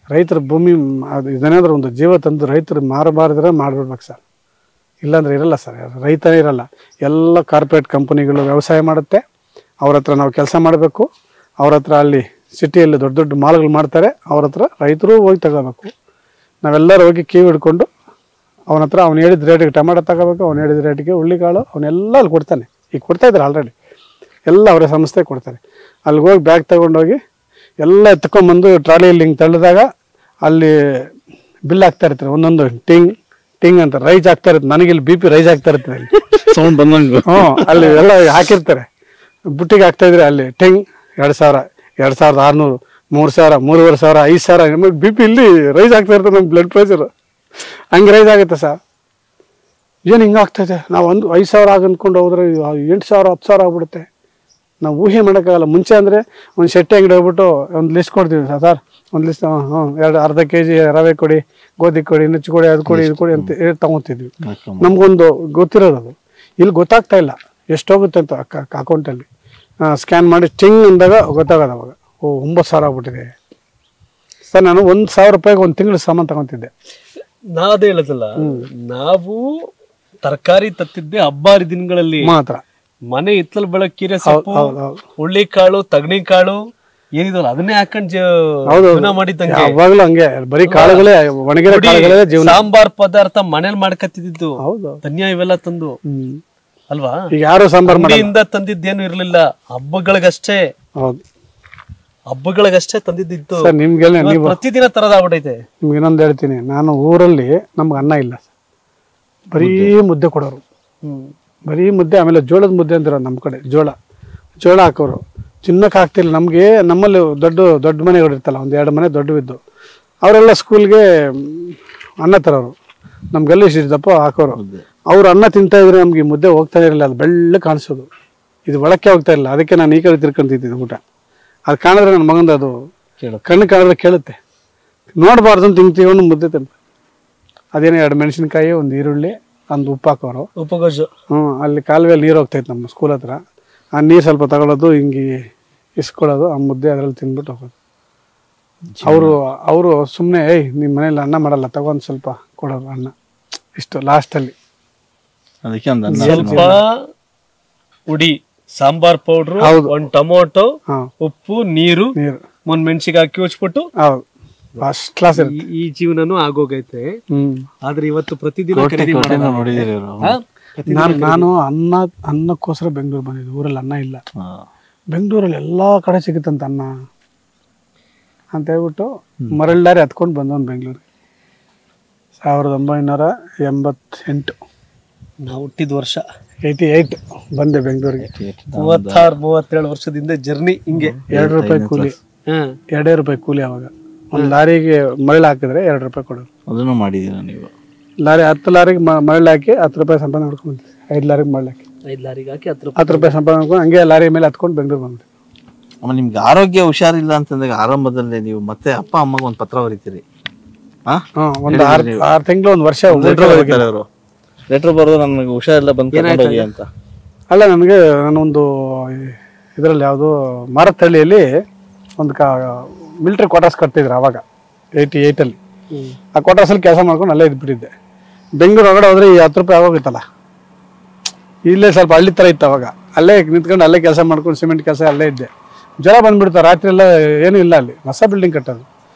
S1: ರೈತರ ಭೂಮಿ ಅದು ಇದನ್ನೇನಾದ್ರೂ ಒಂದು ಜೀವ ತಂದು ರೈತರು ಮಾರಬಾರ್ದ್ರೆ ಮಾಡಿಬಿಡ್ಬೇಕು ಸರ್. ಇಲ್ಲಾಂದ್ರೆ ಇರಲ್ಲ ಸರ್, ರೈತನೇ ಇರಲ್ಲ. ಎಲ್ಲ ಕಾರ್ಪೊರೇಟ್ ಕಂಪನಿಗಳು ವ್ಯವಸಾಯ ಮಾಡುತ್ತೆ, ಅವ್ರ ಹತ್ರ ನಾವು ಕೆಲಸ ಮಾಡಬೇಕು. ಅವ್ರ ಹತ್ರ ಅಲ್ಲಿ ಸಿಟಿಯಲ್ಲಿ ದೊಡ್ಡ ದೊಡ್ಡ ಮಾಲ್ಗಳು ಮಾಡ್ತಾರೆ, ಅವ್ರ ಹತ್ರ ರೈತರು ಹೋಗಿ ತಗೋಬೇಕು. ನಾವೆಲ್ಲರೂ ಹೋಗಿ ಕ್ಯೂ ಹಿಡ್ಕೊಂಡು ಅವನ ಹತ್ರ ಅವ್ನು ಹೇಳಿದ ರೇಟಿಗೆ ಟೊಮೆಟೊ ತಗೋಬೇಕು, ಅವ್ನು ಹೇಳಿದ ರೇಟಿಗೆ ಹುಳ್ಳಿಕಾಳು ಅವನ್ನೆಲ್ಲ ಅಲ್ಲಿ ಕೊಡ್ತಾನೆ. ಈಗ ಕೊಡ್ತಾ ಇದ್ದಾರೆ ಆಲ್ರೆಡಿ, ಎಲ್ಲ ಅವರ ಸಂಸ್ಥೆ ಕೊಡ್ತಾರೆ. ಅಲ್ಲಿಗೆ ಹೋಗಿ ಬ್ಯಾಗ್ ತಗೊಂಡೋಗಿ ಎಲ್ಲ ಎತ್ಕೊಂಡ್ಬಂದು ಟ್ರಾಲಿಯಲ್ಲಿ ಹಿಂಗೆ ತಳ್ಳಿದಾಗ ಅಲ್ಲಿ ಬಿಲ್ ಆಗ್ತಾ ಇರ್ತಾರೆ. ಒಂದೊಂದು ಟಿಂಗ್ ಟಿಂಗ್ ಅಂತ ರೈಸ್ ಆಗ್ತಾ ಇರುತ್ತೆ. ನನಗೆ ಇಲ್ಲಿ BP ರೈಸ್ ಆಗ್ತಾ ಇರ್ತದೆ ಅಲ್ಲಿ
S3: ಸೌಂಡ್ ಬಂದಂಗೆ.
S1: ಅಲ್ಲಿ ಎಲ್ಲ ಹಾಕಿರ್ತಾರೆ, ಬುಟ್ಟಿಗೆ ಹಾಕ್ತಾ ಇದ್ರೆ ಅಲ್ಲಿ ಟಿಂಗ್ 2,000 2,600 3,000 3,500 5,000 BP ಇಲ್ಲಿ ರೈಸ್ ಆಗ್ತಾ ಇರ್ತದೆ. ನಮ್ಮ ಬ್ಲಡ್ ಪ್ರೆಷರ್ ಹಂಗೆ ರೈಸ್ ಆಗುತ್ತೆ ಸರ್. ಏನು ಹಿಂಗೆ ಆಗ್ತಾಯಿದೆ? ನಾವು 5,000 ಅಂದ್ಕೊಂಡು ಹೋದ್ರೆ 8,000 10,000 ಆಗ್ಬಿಡುತ್ತೆ. ನಾವು ಊಹೆ ಮಾಡೋಕ್ಕಾಗಲ್ಲ. ಮುಂಚೆ ಅಂದರೆ ಒಂದು ಶೆಟ್ಟಿ ಅಂಗಡಿ ಹೋಗ್ಬಿಟ್ಟು ಒಂದು ಲಿಸ್ಟ್ ಕೊಡ್ತೀವಿ ಸರ್, ಒಂದು ಲಿಸ್ಟ್ ಅರ್ಧ kg ರವೆ ಕೊಡಿ, ಗೋಧಿ ಕೊಡಿ, ನುಚ್ಚು ಕೊಡಿ, ಅದು ಕೊಡಿ, ಇದು ಕೊಡಿ ಅಂತ ಹೇಳಿ ತಗೊತಿದ್ವಿ. ನಮಗೊಂದು ಗೊತ್ತಿರೋದು. ಅದು ಇಲ್ಲಿ ಗೊತ್ತಾಗ್ತಾ ಇಲ್ಲ ಎಷ್ಟೋಗುತ್ತೆ ಅಂತ ಅಕೌಂಟಲ್ಲಿ ಸ್ಕ್ಯಾನ್ ಮಾಡಿ ಟಿಂಗ್ ಅಂದಾಗ ಗೊತ್ತಾಗೋದು. ಅವಾಗ 9,000 ಆಗ್ಬಿಟ್ಟಿದೆ ಸರ್. ನಾನು 1,000 ರೂಪಾಯಿಗೆ ಒಂದು ತಿಂಗಳು ಸಾಮಾನು ತಗೊತಿದ್ದೆ.
S2: ನಾವದೇ ಹೇಳೋದಲ್ಲ, ನಾವು ತರಕಾರಿ ತತ್ತಿದ್ದೆ ಹಬ್ಬ ಹರಿದಿನಗಳಲ್ಲಿ
S1: ಮಾತ್ರ.
S2: ಮನೆ ಹಿತ್ತಲ ಬೆಳಕೀರೆ ಸೊಪ್ಪು, ಹುಳ್ಳಿಕಾಳು, ತಗಣಿಕಾಳು ಏನಿದಲ್ಲ ಅದನ್ನೇ ಹಾಕೊಂಡ್ ಜೀವನ ಮಾಡಿದ್ದಂಗೆ.
S1: ಯಾವಾಗ್ಲೂ ಹಂಗೆ ಬರೀ ಕಾಳುಗಳೇ, ಒಣಗಿರೋ ಕಾಳುಗಳೇ ಜೀವನ.
S2: ಸಾಂಬಾರ್ ಪದಾರ್ಥ ಮನೇಲಿ ಮಾಡ್ಕತ್ತಿದ್ದು, ಧನ್ಯ ಇವೆಲ್ಲ ತಂದು ಅಲ್ವಾ. ಈಗ
S1: ಯಾರು ಸಾಂಬಾರ್
S2: ಮನೆಯಿಂದ ತಂದಿದ್ದೇನು ಇರ್ಲಿಲ್ಲ, ಹಬ್ಬಗಳಿಗಷ್ಟೇ. ಹಬ್ಬಗಳಿಗಷ್ಟೇ ತಂದಿದ್ದು.
S1: ನಿಮ್ಗೆಲ್ಲ
S2: ಪ್ರತಿದಿನ ತರದಾಗ್ಬಿಟ್ಟೈತೆ.
S1: ನಿಮ್ಗೆ ಇನ್ನೊಂದು ಹೇಳ್ತೀನಿ, ನಾನು ಊರಲ್ಲಿ ನಮ್ಗೆ ಅನ್ನ ಇಲ್ಲ, ಬರೀ ಮುದ್ದೆ ಕೊಡೋರು. ಬರೀ ಮುದ್ದೆ, ಆಮೇಲೆ ಜೋಳದ ಮುದ್ದೆ ಅಂತಿರೋ ನಮ್ಮ ಕಡೆ. ಜೋಳ ಹಾಕೋರು. ತಿನ್ನಕ್ಕೆ ಆಗ್ತಿಲ್ಲ ನಮಗೆ. ನಮ್ಮಲ್ಲಿ ದೊಡ್ಡ ಮನೆಗಳು ಇರ್ತಲ್ಲ, 1-2 ಮನೆ ದೊಡ್ಡವಿದ್ದು, ಅವರೆಲ್ಲ ಸ್ಕೂಲ್ಗೆ ಅನ್ನ ತರೋರು, ನಮ್ಗೆಲ್ಲ ಇಷ್ಟಪ್ಪ ಹಾಕೋರು. ಅವ್ರು ಅನ್ನ ತಿಂತಾ ಇದ್ರೆ ನಮ್ಗೆ ಮುದ್ದೆ ಹೋಗ್ತಾ ಇರಲಿಲ್ಲ, ಅದು ಬೆಳ್ಳ ಕಾಣಿಸೋದು, ಇದು ಒಳಕ್ಕೆ ಹೋಗ್ತಾ ಇಲ್ಲ. ಅದಕ್ಕೆ ನಾನು ಈ ಕಡೆ ತಿರ್ಕೊಂತಿದ್ದೆ ಊಟ. ಅದು ಕಾಣಿದ್ರೆ ನನ್ನ ಮಗಂದು ಅದು ಕಣ್ಣು ಕಾಣಿದ್ರೆ ಕೇಳುತ್ತೆ, ನೋಡಬಾರ್ದು ಅಂತ ತಿಂತೀವನು ಮುದ್ದೆ ತಿಂತ. ಅದೇನೋ 2 ಮೆಣಸಿನ್ಕಾಯಿ, 1 ಈರುಳ್ಳಿ, 1 ಉಪ್ಪು ಹಾಕೋರು.
S2: ಉಪ್ಪುಗೊಜ್ಜು.
S1: ಅಲ್ಲಿ ಕಾಲುವೆಯಲ್ಲಿ ನೀರು ಹೋಗ್ತಾಯಿತ್ತು ನಮ್ಮ ಸ್ಕೂಲ್ ಹತ್ರ. ಆ ನೀರು ಸ್ವಲ್ಪ ತಗೊಳ್ಳೋದು, ಹಿಂಗೆ ಇಸ್ಕೊಳ್ಳೋದು, ಆ ಮುದ್ದೆ ಅದರಲ್ಲಿ ತಿಂದ್ಬಿಟ್ಟು ಹೋಗೋದು. ಅವರು ಸುಮ್ಮನೆ ನಿಮ್ಮ ಮನೇಲಿ ಅನ್ನ ಮಾಡಲ್ಲ, ತಗೊಂಡು ಸ್ವಲ್ಪ ಕೊಡೋರು ಅನ್ನ, ಇಷ್ಟು ಲಾಸ್ಟಲ್ಲಿ.
S3: ಅದಕ್ಕೆ ಒಂದು
S2: ಸ್ವಲ್ಪ ಉಡಿ ಸಾಂಬಾರ್ ಪೌಡ್ರು, 1 ಟೊಮೊಟೊ, ಉಪ್ಪು, ನೀರು, 1 ಮೆಣಸಿಗೆ ಹಾಕಿ ಉಚ್ಬಿಟ್ಟು.
S1: ಹೌದು, ಫಸ್ಟ್ ಕ್ಲಾಸ್.
S2: ಈ ಜೀವನನೂ ಆಗೋಗೈತೆ. ಆದ್ರೆ ಇವತ್ತು ಪ್ರತಿದಿನ
S1: ನಾನು ಅನ್ನಕ್ಕೋಸ್ಕರ ಬೆಂಗಳೂರು ಬಂದಿದ್ದೆ. ಊರಲ್ಲಿ ಅನ್ನ ಇಲ್ಲ, ಬೆಂಗಳೂರಲ್ಲಿ ಎಲ್ಲಾ ಕಡೆ ಸಿಗುತ್ತಂತ ಅನ್ನ ಅಂತ ಹೇಳ್ಬಿಟ್ಟು ಮರಳಾರಿ ಹತ್ಕೊಂಡು ಬಂದವನು ಬೆಂಗಳೂರಿಗೆ. 1988
S2: ನಾವು ಹುಟ್ಟಿದ ವರ್ಷ
S1: 88 ಬಂದೆ ಬೆಂಗಳೂರಿಗೆ.
S2: 36-37 ವರ್ಷದಿಂದ ಜರ್ನಿ ಹಿಂಗೆ.
S1: 2 ರೂಪಾಯಿ ಕೂಲಿ, 2 ರೂಪಾಯಿ ಕೂಲಿ. ಅವಾಗ ಒಂದು ಲಾರಿಗೆ ಮರಳು ಹಾಕಿದ್ರೆ 2 ರೂಪಾಯಿ ಕೊಡೋರು.
S3: ಅದನ್ನು ಮಾಡಿದೀರ ನೀವು?
S1: ಲಾರಿ 10 ಲಾರಿಗೆ ಮರಳು ಹಾಕಿ 10 ರೂಪಾಯಿ ಸಂಪಾದನೆ ಮಾಡ್ಕೊಂಡು 5 ಲಾರಿಗೆ ಮರಳು ಹಾಕಿ
S2: 5 ಲಾರಿಗೆ ಹಾಕಿ
S1: 10 ರೂಪಾಯಿ ಸಂಪಾದನೆ ಮಾಡ್ಕೊಂಡು ಹಂಗೆ ಲಾರಿ ಮೇಲೆ ಹತ್ಕೊಂಡು ಬೆಂಗಳೂರು ಬಂದೆ.
S3: ಆಮೇಲೆ ನಿಮ್ಗೆ ಆರೋಗ್ಯ ಹುಷಾರಿಲ್ಲ ಅಂತಂದಾಗ ಆರಂಭದಲ್ಲೇ ನೀವು ಮತ್ತೆ ಅಪ್ಪ ಅಮ್ಮಗೆ ಒಂದು ಪತ್ರ ಬರೀತೀರಿ.
S1: ಒಂದು 6 ತಿಂಗಳು 1 ವರ್ಷ
S3: ಲೆಟರ್ ಬರೋದು ನನಗೆ ಹುಷಾರಿಲ್ಲ ಬಂದು ಅಂತ.
S1: ಅಲ್ಲ, ನನಗೆ ನಾನೊಂದು ಇದರಲ್ಲಿ ಯಾವುದು ಮಾರತ್ತಹಳ್ಳಿಯಲ್ಲಿ ಒಂದು ಮಿಲಿಟರಿ ಕ್ವಾರ್ಟರ್ಸ್ ಕಟ್ತಿದ್ರು ಅವಾಗ 88ಅಲ್ಲಿ. ಆ ಕ್ವಾರ್ಟರ್ಸಲ್ಲಿ ಕೆಲಸ ಮಾಡ್ಕೊಂಡು ಅಲ್ಲೇ ಇದ್ಬಿಟ್ಟಿದ್ದೆ. ಬೆಂಗಳೂರು ಹೊರಗಡೆ ಹೋದ್ರೆ ಈ 10 ರೂಪಾಯಿ ಆಗೋಗಿತ್ತಲ್ಲ, ಇಲ್ಲೇ ಸ್ವಲ್ಪ ಹಳ್ಳಿ ಥರ ಇತ್ತು ಅವಾಗ. ಅಲ್ಲೇ ನಿಂತ್ಕೊಂಡು ಅಲ್ಲೇ ಕೆಲಸ ಮಾಡ್ಕೊಂಡು ಸಿಮೆಂಟ್ ಕೆಲಸ ಅಲ್ಲೇ ಇದ್ದೆ. ಜ್ವರ ಬಂದ್ಬಿಡ್ತಾ, ರಾತ್ರಿ ಎಲ್ಲ ಏನೂ ಇಲ್ಲ, ಅಲ್ಲಿ ಹೊಸ ಬಿಲ್ಡಿಂಗ್ ಕಟ್ಟೋದು,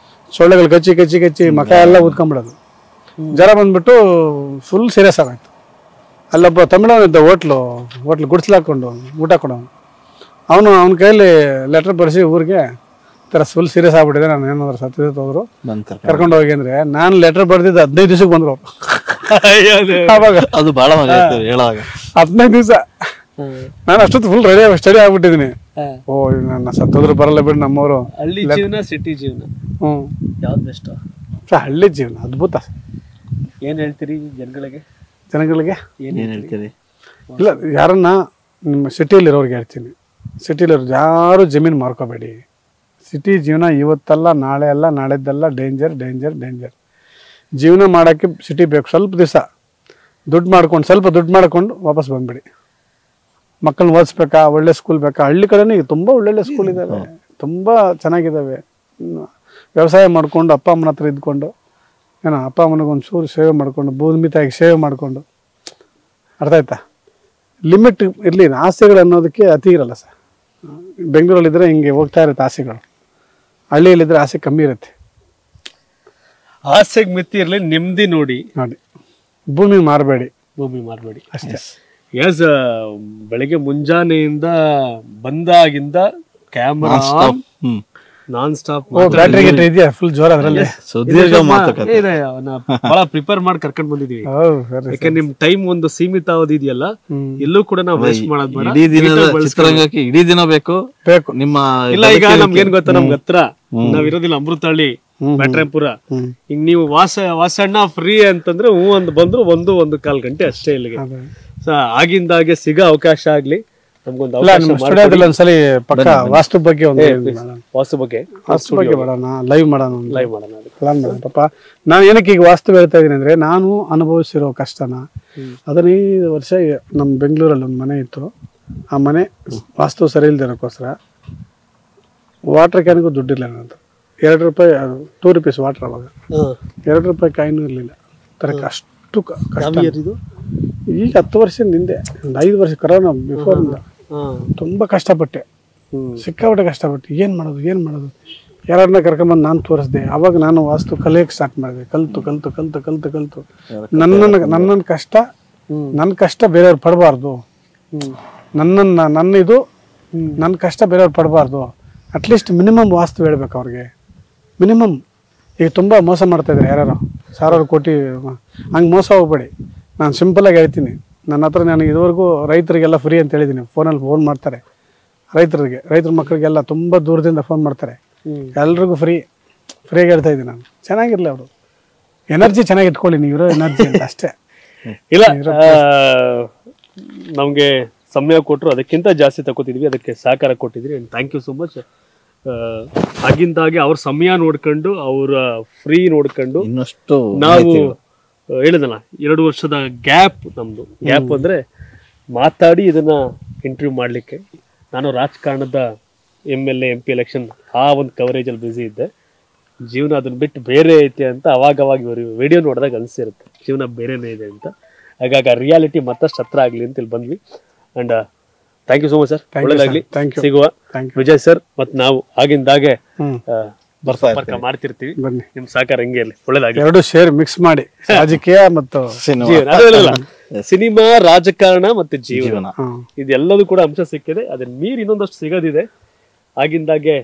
S1: ಸೊಳ್ಳೆಗಳು ಕಚ್ಚಿ ಕಚ್ಚಿ ಕಚ್ಚಿ ಮಕ ಎಲ್ಲ ಊದ್ಕೊಂಡ್ಬಿಡೋದು. ಜ್ವರ ಬಂದ್ಬಿಟ್ಟು ಫುಲ್ ಸೀರಿಯಸ್ ಆಗೋಯ್ತು. ಅಲ್ಲೊಬ್ಬ ತಮಿಳವನಿದ್ದ, ಹೋಟ್ಲು ಗುಡಿಸ್ಲಾಕೊಂಡು ಊಟ ಕೊಡೋನು. ಅವನ ಕೈಯಲ್ಲಿ ಲೆಟ್ರ್ ಬರೆಸಿ ಊರಿಗೆ ಥರ ಫುಲ್ ಸೀರಿಯಸ್ ಆಗ್ಬಿಟ್ಟಿದೆ, ನಾನು ಏನಾದ್ರು ಸತ್ತಿದ್ದು ಹೋದ್ರು ಕರ್ಕೊಂಡು ಹೋಗಿ ಅಂದರೆ, ನಾನು ಲೆಟ್ರ್ ಬರೆದಿದ್ದು 15 ದಿವಸಕ್ಕೆ ಬಂದರು ಅವಾಗ. ಅದು ಭಾಳ ಹೇಳುವಾಗ 15 ದಿವಸ ನಾನು ಅಷ್ಟೊತ್ತು ಫುಲ್ ರೆಡಿ ಸ್ಟಡಿ ಆಗ್ಬಿಟ್ಟಿದ್ದೀನಿ. ಓ, ನನ್ನ ಸತ್ತೋದ್ರು ಬರಲ್ಲ ಬಿಡು ನಮ್ಮವರು.
S2: ಹಳ್ಳಿ ಜೀವನ, ಸಿಟಿ ಜೀವನ ಯಾವ್ದು ಬೆಸ್ಟ್?
S1: ಹಳ್ಳಿ ಜೀವನ ಅದ್ಭುತ.
S2: ಏನ್ ಹೇಳ್ತೀರಿ ಜನಗಳಿಗೆ?
S3: ಏನ್ ಹೇಳ್ತೀರಿ?
S1: ಇಲ್ಲ, ಯಾರನ್ನ ನಿಮ್ಮ ಸಿಟಿಯಲ್ಲಿರೋರ್ಗೆ ಹೇಳ್ತೀನಿ, ಸಿಟಿಲಿರೋರು ಯಾರು ಜಮೀನು ಮಾರ್ಕೋಬೇಡಿ. ಸಿಟಿ ಜೀವನ ಇವತ್ತಲ್ಲ, ನಾಳೆ ಅಲ್ಲ, ನಾಳೆದ್ದಲ್ಲ, ಡೇಂಜರ್ ಡೇಂಜರ್ ಡೇಂಜರ್. ಜೀವನ ಮಾಡೋಕ್ಕೆ ಸಿಟಿ ಬೇಕು. ಸ್ವಲ್ಪ ದಿವಸ ಸ್ವಲ್ಪ ದುಡ್ಡು ಮಾಡ್ಕೊಂಡು ವಾಪಸ್ ಬಂದ್ಬಿಡಿ. ಮಕ್ಕಳನ್ನ ಓದಿಸ್ಬೇಕಾ, ಒಳ್ಳೆ ಸ್ಕೂಲ್ ಬೇಕಾ? ಹಳ್ಳಿ ಕಡೆನೇ ತುಂಬ ಒಳ್ಳೊಳ್ಳೆ ಸ್ಕೂಲ್ ಇದ್ದಾವೆ, ತುಂಬ ಚೆನ್ನಾಗಿದ್ದಾವೆ. ವ್ಯವಸಾಯ ಮಾಡಿಕೊಂಡು ಅಪ್ಪ ಅಮ್ಮನ ಹತ್ರ ಇದ್ಕೊಂಡು, ಅಪ್ಪ ಅಮ್ಮನಿಗೆ ಒಂದು ಚೂರು ಸೇವೆ ಮಾಡಿಕೊಂಡು, ಭೂಮಿ ತಾಯಿಗೆ ಸೇವೆ ಮಾಡಿಕೊಂಡು, ಅರ್ಥ ಆಯ್ತಾ? ಲಿಮಿಟ್ ಇರಲಿ. ಆಸೆಗಳು ಅನ್ನೋದಕ್ಕೆ ಅತಿ ಇರಲ್ಲ ಸರ್. ಬೆಂಗಳೂರಲ್ಲಿದ್ದರೆ ಹಿಂಗೆ ಹೋಗ್ತಾ ಇರುತ್ತೆ ಆಸೆಗಳು, ಹಳ್ಳಿಯಲ್ಲಿದ್ದರೆ ಆಸೆ ಕಮ್ಮಿ ಇರುತ್ತೆ.
S2: ಆಸೆಗೆ ಮಿತಿ ಇರಲಿ, ನೆಮ್ಮದಿ ನೋಡಿ.
S1: ಭೂಮಿ ಮಾರಬೇಡಿ
S2: ಅಷ್ಟೇ. ಎಸ್, ಬೆಳಗ್ಗೆ ಮುಂಜಾನೆಯಿಂದ ಬಂದಾಗಿಂದ ಕ್ಯಾಮರಾ ನಾನ್ ಸ್ಟಾಪ್.
S1: ಬ್ಯಾಟ್ರಿ ಇದೆಯಾ ಫುಲ್ ಜೋರ? ಅದರಲ್ಲಿ
S2: ಬಹಳ ಪ್ರಿಪೇರ್ ಮಾಡಿ ಕರ್ಕೊಂಡ್ ಬಂದಿದೀವಿ. ಯಾಕೆ ನಿಮ್ ಟೈಮ್ ಒಂದು ಸೀಮಿತ ಅವಧಿ ಇದೆಯಲ್ಲ, ಎಲ್ಲೂ ಕೂಡ ನಾವು ವೇಸ್ಟ್ ಮಾಡೋದ್ ಬೇಡ.
S3: ಇಡೀ ದಿನ ಬೇಕು ನಿಮ್ಮ.
S2: ಇಲ್ಲ, ಈಗ ನಮ್ಗೆ ಏನ್ ಗೊತ್ತಾ, ನಮ್ಗೆ ಹತ್ರ ನಾವಿರೋದಿಲ್ಲ ಅಮೃತಹಳ್ಳಿ, ಬ್ಯಾಟ್ರಾಯಪುರ. ಈಗ ನೀವು ವಾಸಣ್ಣ ಫ್ರೀ ಅಂತಂದ್ರೆ ಒಂದು ಬಂದ್ರು 1.25 ಗಂಟೆ ಅಷ್ಟೇ ಇಲ್ಲಿಗೆ. ಆಗಿಂದಾಗೆ ಸಿಗೋ ಅವಕಾಶ ಆಗ್ಲಿ, ನಮ್ಗೊಂದು
S1: ಒಂದ್ಸಲಿ ಪಕ್ಕ ವಾಸ್ತು ಬಗ್ಗೆ
S2: ವಾಸ್ತು ಬಗ್ಗೆ
S1: ಮಾಡೋಣ, ಲೈವ್ ಮಾಡೋಣ. ಪಾಪ ನಾನು ಏನಕ್ಕೆ ಈಗ ವಾಸ್ತು ಹೇಳ್ತಾ ಇದೀನಿ ಅಂದ್ರೆ, ನಾನು ಅನುಭವಿಸಿರೋ ಕಷ್ಟನ 15 ವರ್ಷ ನಮ್ಮ ಬೆಂಗಳೂರಲ್ಲಿ ಒಂದು ಮನೆ ಇತ್ತು. ಆ ಮನೆ ವಾಸ್ತು ಸರಿ ಇಲ್ದಿರೋಕ್ಕೋಸ್ಕರ ವಾಟರ್ ಕ್ಯಾನ್ಗೂ ದುಡ್ಡಿಲ್ಲ ನಂದು. 2 ರೂಪಾಯಿ 2 rupees ವಾಟರ್. ಅವಾಗ 2 ರೂಪಾಯಿ ಕಾಯಿನೂ ಇರಲಿಲ್ಲ ತರಕ್ಕೆ. ಅಷ್ಟು ಕಷ್ಟ. ಈಗ 10 ವರ್ಷದ ಹಿಂದೆ, ಒಂದು 5 ವರ್ಷ ಕೊರೋನಾ ಬಿಫೋರಿಂದ ತುಂಬ ಕಷ್ಟಪಟ್ಟೆ, ಸಿಕ್ಕಾಪಟ್ಟೆ ಕಷ್ಟಪಟ್ಟೆ. ಏನು ಮಾಡೋದು ಯಾರನ್ನ ಕರ್ಕೊಂಬಂದು ನಾನು ತೋರಿಸ್ದೆ. ಅವಾಗ ನಾನು ವಾಸ್ತು ಕಲಿಯಕ್ಕೆ ಸ್ಟಾರ್ಟ್ ಮಾಡಿದೆ. ಕಲ್ತು ನನ್ನ ಕಷ್ಟ ಬೇರೆಯವ್ರು ಪಡಬಾರ್ದು. ನನ್ನ ಕಷ್ಟ ಬೇರೆಯವ್ರು ಪಡಬಾರ್ದು. ಅಟ್ಲೀಸ್ಟ್ ಮಿನಿಮಮ್ ವಾಸ್ತು ಹೇಳ್ಬೇಕು ಅವ್ರಿಗೆ, ಮಿನಿಮಮ್. ಈಗ ತುಂಬ ಮೋಸ ಮಾಡ್ತಾಯಿದ್ದಾರೆ ಯಾರು, 1000 ಕೋಟಿ ಹಂಗೆ ಮೋಸ ಹೋಗ್ಬೇಡಿ. ನಾನು ಸಿಂಪಲಾಗಿ ಹೇಳ್ತೀನಿ. ನನ್ನ ಹತ್ರ ನಾನು ಇದುವರೆಗೂ ರೈತರಿಗೆಲ್ಲ ಫ್ರೀ ಅಂತ ಹೇಳಿದ್ದೀನಿ. ಫೋನ್ ಮಾಡ್ತಾರೆ ರೈತರ ಮಕ್ಕಳಿಗೆಲ್ಲ, ತುಂಬ ದೂರದಿಂದ ಫೋನ್ ಮಾಡ್ತಾರೆ. ಎಲ್ರಿಗೂ ಫ್ರೀ. ಫ್ರೀಯಾಗಿ ಹೇಳ್ತಾ ಇದ್ದೀನಿ ನಾನು. ಚೆನ್ನಾಗಿರ್ಲಿ ಅವರು, ಎನರ್ಜಿ ಚೆನ್ನಾಗಿ ಇಟ್ಕೊಳ್ಳಿ, ನೀವಿರೋ ಎನರ್ಜಿ ಅಂತ ಅಷ್ಟೇ.
S2: ಇಲ್ಲ ನಮ್ಗೆ ಸಮಯ ಕೊಟ್ಟರು, ಅದಕ್ಕಿಂತ ಜಾಸ್ತಿ ತಗೋತಿದ್ವಿ, ಅದಕ್ಕೆ ಸಹಕಾರ ಕೊಟ್ಟಿದ್ರಿ. And thank you so much. ಆಗಿಂದಾಗೆ ಅವ್ರ ಸಮಯ ನೋಡ್ಕೊಂಡು, ಅವರ ಫ್ರೀ ನೋಡ್ಕೊಂಡು
S3: ಇನ್ನಷ್ಟು
S2: ನಾವು ಹೇಳಿದಲ್ಲ 2 ವರ್ಷದ ಗ್ಯಾಪ್ ನಮ್ದು. ಗ್ಯಾಪ್ ಅಂದ್ರೆ ಮಾತಾಡಿ ಇದನ್ನ ಇಂಟರ್ವ್ಯೂ ಮಾಡ್ಲಿಕ್ಕೆ. ನಾನು ರಾಜಕಾರಣದ MLA MP ಎಲೆಕ್ಷನ್ ಆ ಒಂದು ಕವರೇಜಲ್ಲಿ ಬ್ಯುಸಿ ಇದ್ದೆ. ಜೀವನ ಅದನ್ನ ಬಿಟ್ಟು ಬೇರೆ ಐತೆ ಅಂತ ಅವಾಗ ಇವರು ವಿಡಿಯೋ ನೋಡಿದಾಗ ಅನಿಸಿರುತ್ತೆ, ಜೀವನ ಬೇರೆನೇ ಇದೆ ಅಂತ. ಹಾಗಾಗಿ ಆ ರಿಯಾಲಿಟಿ ಮತ್ತಷ್ಟು ಹತ್ರ ಆಗ್ಲಿ ಅಂತ ಇಲ್ಲಿ ಬಂದ್ವಿ. And thank you so much sir, ಒಳ್ಳೇದಾಗ್ಲಿ, ಸಿಗುವ. ವಿಜಯ್ ಸರ್ ಮತ್ತು ನಾವು ಆಗಿಂದಾಗೆ ಸಂಪರ್ಕ ಮಾಡ್ತಿರ್ತೀವಿ. ನಿಮ್ ಸಹಕಾರ ಹೆಂಗೆ ಇರಲಿ, ಒಳ್ಳೇದಾಗ್ಲಿ.
S1: ಎರಡು ಶೇರ್ ಮಿಕ್ಸ್ ಮಾಡಿ ರಾಜಕೀಯ ಮತ್ತು
S2: ಸಿನಿಮಾ, ರಾಜಕಾರಣ ಮತ್ತೆ ಜೀವನ ಇದೆಲ್ಲದೂ ಕೂಡ ಅಂಶ ಸಿಕ್ಕಿದೆ. ಅದನ್ನ ಮೀರಿ ಇನ್ನೊಂದಷ್ಟು ಸಿಗೋದಿದೆ. ಆಗಿಂದಾಗೆ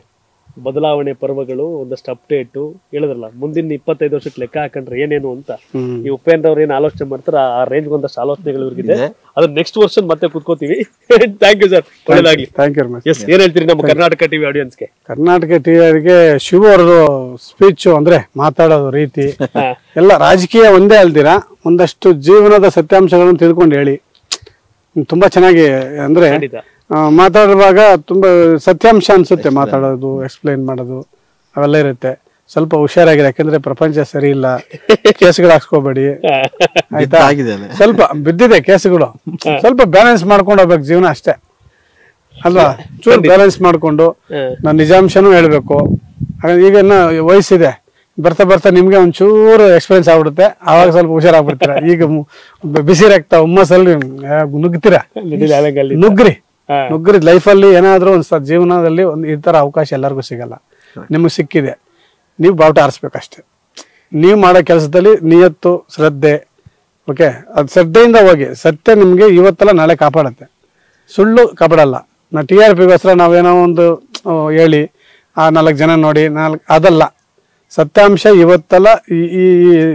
S2: ಬದಲಾವಣೆ ಪರ್ವಗಳು, ಒಂದಷ್ಟು ಅಪ್ಡೇಟು ಹೇಳಿದ್ರಲ್ಲ, ಮುಂದಿನ 25 ವರ್ಷಕ್ಕೆ ಲೆಕ್ಕ ಹಾಕೊಂಡ್ರೆ ಏನೇನು ಅಂತ ಈ ಉಪೇಂದ್ರ ಅವ್ರು ಏನ್ ಆಲೋಚನೆ ಮಾಡ್ತಾರ ಆ ರೇಂಜ್ ಒಂದಷ್ಟು ಆಲೋಚನೆಗಳು ಇವ್ರಿಗಿದೆ. ಅದ್ರ ನೆಕ್ಸ್ಟ್ ವರ್ಷನ್ ಮತ್ತೆ ಕೂತ್ಕೋತೀವಿ. ಥ್ಯಾಂಕ್ ಯು ಸರ್, ಒಳ್ಳೇದಾಗ್ಲಿ. ಏನ್ ಹೇಳ್ತೀರಿ ನಮ್ಮ ಕರ್ನಾಟಕ ಟಿವಿ ಆಡಿಯನ್ಸ್ಗೆ?
S1: ಕರ್ನಾಟಕ ಟಿವಿ ಅವರಿಗೆ ಶಿವ ಅವ್ರದ್ದು ಸ್ಪೀಚ್ ಅಂದ್ರೆ ಮಾತಾಡೋದು ರೀತಿ ಎಲ್ಲ ರಾಜಕೀಯ ಒಂದೇ ಅಲ್ದಿರಾ ಒಂದಷ್ಟು ಜೀವನದ ಸತ್ಯಾಂಶಗಳನ್ನು ತಿಳ್ಕೊಂಡು ಹೇಳಿ. ತುಂಬಾ ಚೆನ್ನಾಗಿ ಅಂದ್ರೆ ಮಾತಾಡುವಾಗ ತುಂಬಾ ಸತ್ಯಾಂಶ ಅನ್ಸುತ್ತೆ, ಮಾತಾಡೋದು, ಎಕ್ಸ್ಪ್ಲೈನ್ ಮಾಡೋದು ಅವೆಲ್ಲ ಇರುತ್ತೆ. ಸ್ವಲ್ಪ ಹುಷಾರಾಗಿದೆ, ಯಾಕಂದ್ರೆ ಪ್ರಪಂಚ ಸರಿ ಇಲ್ಲ. ಕೇಸ್ಗಳು ಹಾಕ್ಸ್ಕೋಬೇಡಿ ಆಯ್ತಾ, ಸ್ವಲ್ಪ ಬಿದ್ದಿದೆ ಕೇಸ್ಗಳು, ಸ್ವಲ್ಪ ಬ್ಯಾಲೆನ್ಸ್ ಮಾಡ್ಕೊಂಡು ಹೋಗ್ಬೇಕು ಜೀವನ ಅಷ್ಟೇ ಅಲ್ವಾ. ಚೂರು ಬ್ಯಾಲೆನ್ಸ್ ಮಾಡ್ಕೊಂಡು ನಾನು ನಿಜಾಂಶನೂ ಹೇಳ್ಬೇಕು. ಈಗ ವಯಸ್ಸಿದೆ, ಬರ್ತಾ ನಿಮ್ಗೆ ಒಂಚೂರು ಎಕ್ಸ್ಪೀರಿಯನ್ಸ್ ಆಗ್ಬಿಡುತ್ತೆ, ಆವಾಗ ಸ್ವಲ್ಪ ಹುಷಾರಾಗ್ಬಿಡ್ತೀರ. ಈಗ ಬಿಸಿ ರಕ್ತ ಹುಮ್ಮಸ್ಸಲ್ಲಿ ನುಗ್ತೀರ, ನುಗ್ಗ್ರಿ ಲೈಫಲ್ಲಿ ಏನಾದ್ರೂ ಒಂದು ಜೀವನದಲ್ಲಿ ಒಂದು ಈ ತರ ಅವಕಾಶ ಎಲ್ಲರಿಗೂ ಸಿಗಲ್ಲ. ನಿಮಗೆ ಸಿಕ್ಕಿದೆ, ನೀವು ಬಾವುಟ ಆರಿಸ್ಬೇಕಷ್ಟೆ. ನೀವು ಮಾಡೋ ಕೆಲಸದಲ್ಲಿ ನಿಯತ್ತು, ಶ್ರದ್ಧೆ, ಓಕೆ, ಅದು ಶ್ರದ್ಧೆಯಿಂದ ಹೋಗಿ. ಸತ್ಯ ನಿಮ್ಗೆ ಇವತ್ತಲ್ಲ ನಾಳೆ ಕಾಪಾಡುತ್ತೆ, ಸುಳ್ಳು ಕಾಪಾಡಲ್ಲ. ನಾ TRPಗೋಸ್ಕರ ನಾವೇನೋ ಒಂದು ಹೇಳಿ ಆ 4 ಜನ ನೋಡಿ ಅದಲ್ಲ. ಸತ್ಯಾಂಶ ಇವತ್ತಲ್ಲ, ಈ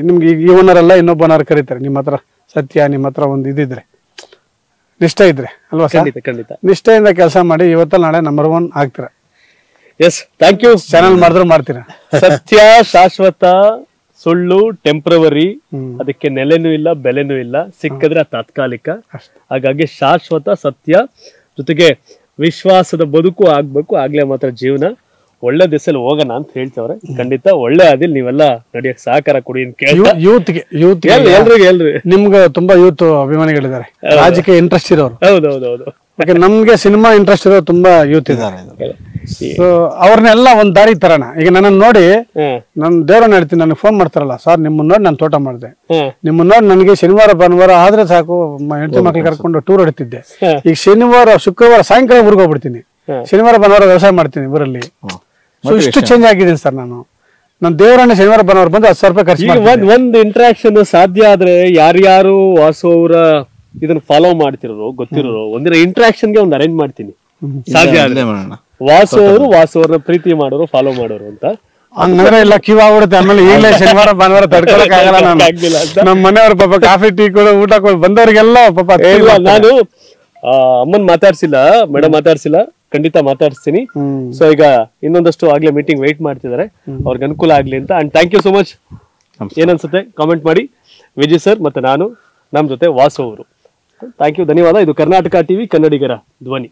S1: ನಿಮ್ಗೆ ಇವನರೆಲ್ಲ ಇನ್ನೊಬ್ಬನಾರು ಕರೀತಾರೆ. ನಿಮ್ಮ ಹತ್ರ ಸತ್ಯ, ನಿಮ್ಮ ಹತ್ರ ಒಂದು ಇದಿದ್ರೆ, ನಿಷ್ಠೆ ಇದ್ರೆ ಅಲ್ವಾ ಸರ್? ನಿಷ್ಠೆಯಿಂದ ಕೆಲಸ ಮಾಡಿ, ಇವತ್ತಲ್ಲ ನಾಳೆ ನಂಬರ್ 1 ಆಗ್ತೀರ.
S2: Yes, thank you.
S1: ಚಾನಲ್ ಮಾಡಿದ್ರು ಮಾಡ್ತೀರಾ.
S2: ಸತ್ಯ ಶಾಶ್ವತ, ಸುಳ್ಳು ಟೆಂಪ್ರವರಿ, ಅದಕ್ಕೆ ನೆಲೆನೂ ಇಲ್ಲ, ಬೆಲೆನೂ ಇಲ್ಲ. ಸಿಕ್ಕಿದ್ರೆ ತಾತ್ಕಾಲಿಕ. ಹಾಗಾಗಿ ಶಾಶ್ವತ ಸತ್ಯ ಜೊತೆಗೆ ವಿಶ್ವಾಸದ ಬದುಕು ಆಗ್ಬೇಕು. ಆಗ್ಲೇ ಮಾತ್ರ ಜೀವನ ಒಳ್ಳೆ ದಿಸಲ್ಲಿ ಹೋಗೋಣ ಅಂತ ಹೇಳ್ತವ್ರೆ. ಖಂಡಿತ ಒಳ್ಳೆ ಅದಿಲ್ ನೀವೆಲ್ಲ ನಡಿಯಕ್ ಸಹಕಾರ ಕೊಡಿ ಅಂತ ಕೇಳ್ತಾ ಯೂತ್
S1: ನಿಮ್ಗೆ ತುಂಬಾ ಯೂತ್ ಅಭಿಮಾನಿಗಳಿದ್ದಾರೆ, ರಾಜಕೀಯ ಇಂಟ್ರೆಸ್ಟ್ ಇರೋರು.
S2: ಹೌದೌದೌದು.
S1: ಯಾಕೆ ನಮ್ಗೆ ಸಿನಿಮಾ ಇಂಟ್ರೆಸ್ಟ್ ಇರೋ ತುಂಬಾ ಯೂತ್ ಇದ್ದಾರೆ. ಸೊ ಅವ್ರನ್ನೆಲ್ಲ ಒಂದ್ ದಾರಿ ತರೋಣ. ಈಗ ನನ್ನ ನೋಡಿ ನಾನು ದೇವ್ರನ್ನ ಹೇಳ್ತೀನಿ, ನನಗೆ ಫೋನ್ ಮಾಡ್ತಾರಲ್ಲ, ಸರ್ ನಿಮ್ಮನ್ನ ನೋಡಿ ನಾನು ತೋಟ ಮಾಡಿದೆ, ನಿಮ್ಮನ್ನ ನೋಡಿ ನನಗೆ ಶನಿವಾರ ಭಾನುವಾರ ಆದ್ರೆ ಸಾಕು ಹೆಂಡತಿ ಮಕ್ಳು ಕರ್ಕೊಂಡು ಟೂರ್ ಹೊಡಿತಿದ್ದೆ. ಈಗ ಶನಿವಾರ ಶುಕ್ರವಾರ ಸಾಯಂಕಾಲ ಊರಿಗೆ ಹೋಗ್ಬಿಡ್ತೀನಿ, ಶನಿವಾರ ಭಾನುವಾರ ವ್ಯವಸಾಯ ಮಾಡ್ತೀನಿ ಊರಲ್ಲಿ. ಸೊ ಇಷ್ಟು ಚೇಂಜ್ ಆಗಿದ್ದೀನಿ ಸರ್ ನಾನು. ನಾನು ದೇವರನ್ನ ಶನಿವಾರ ಭಾನುವಾರ ಬಂದು 10,000 ರೂಪಾಯಿ ಖರ್ಚು.
S2: ಒಂದ್ ಇಂಟ್ರಾಕ್ಷನ್ ಸಾಧ್ಯ ಆದ್ರೆ ಯಾರ್ಯಾರು ವಾಸು ಅವರ ಇದನ್ನ ಫಾಲೋ ಮಾಡ್ತಿರೋ ಗೊತ್ತಿರೋ ಒಂದಿನ ಇಂಟ್ರಾಕ್ಷನ್ಗೆ ಒಂದು ಅರೇಂಜ್ ಮಾಡ್ತೀನಿ. ಸಾಧ್ಯ ಆದ್ರೆ ವಾಸು ಅವ್ರನ್ನ ಪ್ರೀತಿ ಮಾಡೋರು, ಫಾಲೋ ಮಾಡೋರು ಅಂತ
S1: ಹಂಗಂದ್ರೆ ಇಲ್ಲ ಕ್ಯೂ ಆಗ್ಬಿಡುತ್ತೆ. ಆಮೇಲೆ ಈಗಲೇ ಶನಿವಾರ ಭಾನುವಾರ ತಡ್ಕೊಳಕ್ ಆಗಲ್ಲ. ನಮ್ಮ ಮನೆಯವ್ರ ಪಾಪ ಕಾಫಿ ಟೀ ಕೊಡು, ಊಟ ಕೊಡು, ಬಂದವ್ರಿಗೆಲ್ಲ ಪಾಪ.
S2: ನಾನು ಅಮ್ಮನ್ ಮಾತಾಡ್ಸಿಲ್ಲ, ಮೇಡಮ್ ಮಾತಾಡ್ಸಿಲ್ಲ, ಖಂಡಿತ ಮಾತಾಡ್ಸ್ತೀನಿ. ಸೊ ಈಗ ಇನ್ನೊಂದಷ್ಟು ಆಗ್ಲೇ ಮೀಟಿಂಗ್ ವೇಟ್ ಮಾಡ್ತಿದ್ದಾರೆ, ಅವ್ರಿಗೆ ಅನುಕೂಲ ಆಗ್ಲಿ ಅಂತ. And thank you so much. ಏನನ್ಸುತ್ತೆ ಕಾಮೆಂಟ್ ಮಾಡಿ. ವಿಜಯ್ ಸರ್ ಮತ್ತೆ ನಾನು, ನಮ್ ಜೊತೆ ವಾಸು ಅವರು. ಥ್ಯಾಂಕ್ ಯು, ಧನ್ಯವಾದ. ಇದು ಕರ್ನಾಟಕ ಟಿವಿ, ಕನ್ನಡಿಗರ ಧ್ವನಿ.